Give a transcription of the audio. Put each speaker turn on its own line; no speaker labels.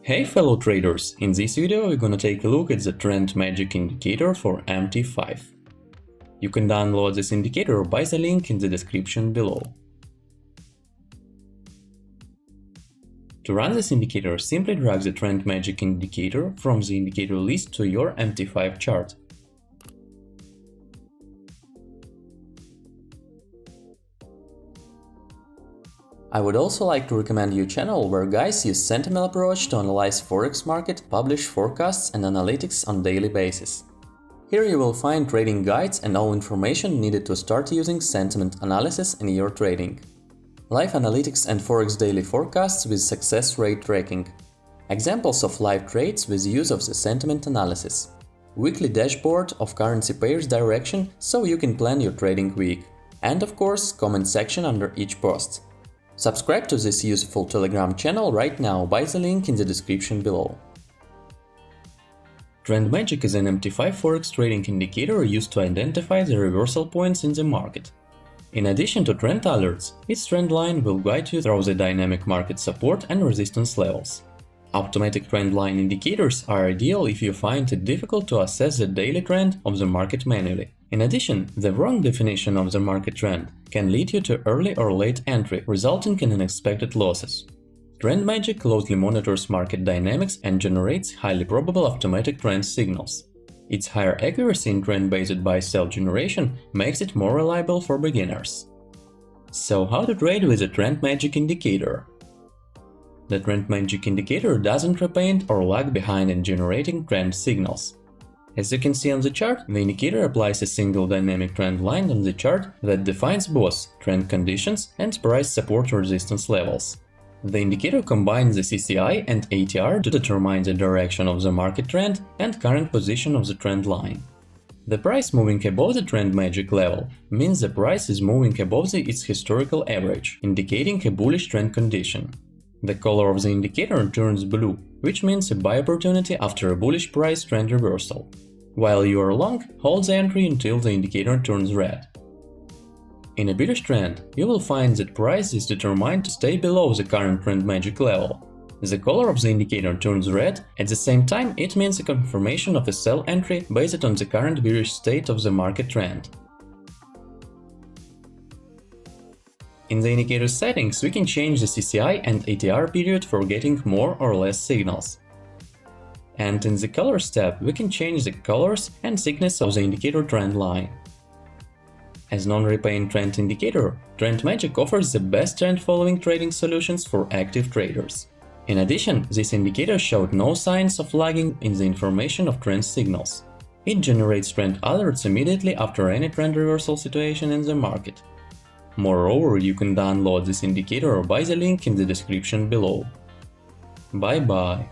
Hey fellow traders, in this video we're gonna take a look at the Trend Magic indicator for MT5. You can download this indicator by the link in the description below. To run this indicator, simply drag the Trend Magic indicator from the indicator list to your MT5 chart. I would also like to recommend you a channel where guys use sentiment approach to analyze forex market, publish forecasts and analytics on daily basis. Here you will find trading guides and all information needed to start using sentiment analysis in your trading. Live analytics and forex daily forecasts with success rate tracking. Examples of live trades with use of the sentiment analysis. Weekly dashboard of currency pairs direction so you can plan your trading week. And of course, comment section under each post. Subscribe to this useful Telegram channel right now by the link in the description below. Trend Magic is an MT5 forex trading indicator used to identify the reversal points in the market. In addition to trend alerts, its trend line will guide you through the dynamic market support and resistance levels. Automatic trend line indicators are ideal if you find it difficult to assess the daily trend of the market manually. In addition, the wrong definition of the market trend can lead you to early or late entry, resulting in unexpected losses. Trend Magic closely monitors market dynamics and generates highly probable automatic trend signals. Its higher accuracy in trend-based buy-sell generation makes it more reliable for beginners. So how to trade with a Trend Magic indicator? The Trend Magic indicator doesn't repaint or lag behind in generating trend signals. As you can see on the chart, the indicator applies a single dynamic trend line on the chart that defines both trend conditions and price support resistance levels. The indicator combines the CCI and ATR to determine the direction of the market trend and current position of the trend line. The price moving above the Trend Magic level means the price is moving above its historical average, indicating a bullish trend condition. The color of the indicator turns blue, which means a buy opportunity after a bullish price trend reversal. While you are long, hold the entry until the indicator turns red. In a bearish trend, you will find that price is determined to stay below the current Trend Magic level. The color of the indicator turns red, at the same time it means a confirmation of a sell entry based on the current bearish state of the market trend. In the indicator settings, we can change the CCI and ATR period for getting more or less signals. And in the Colors tab, we can change the colors and thickness of the indicator trend line. As non-repaint trend indicator, Trend Magic offers the best trend-following trading solutions for active traders. In addition, this indicator showed no signs of lagging in the information of trend signals. It generates trend alerts immediately after any trend reversal situation in the market. Moreover, you can download this indicator by the link in the description below. Bye bye.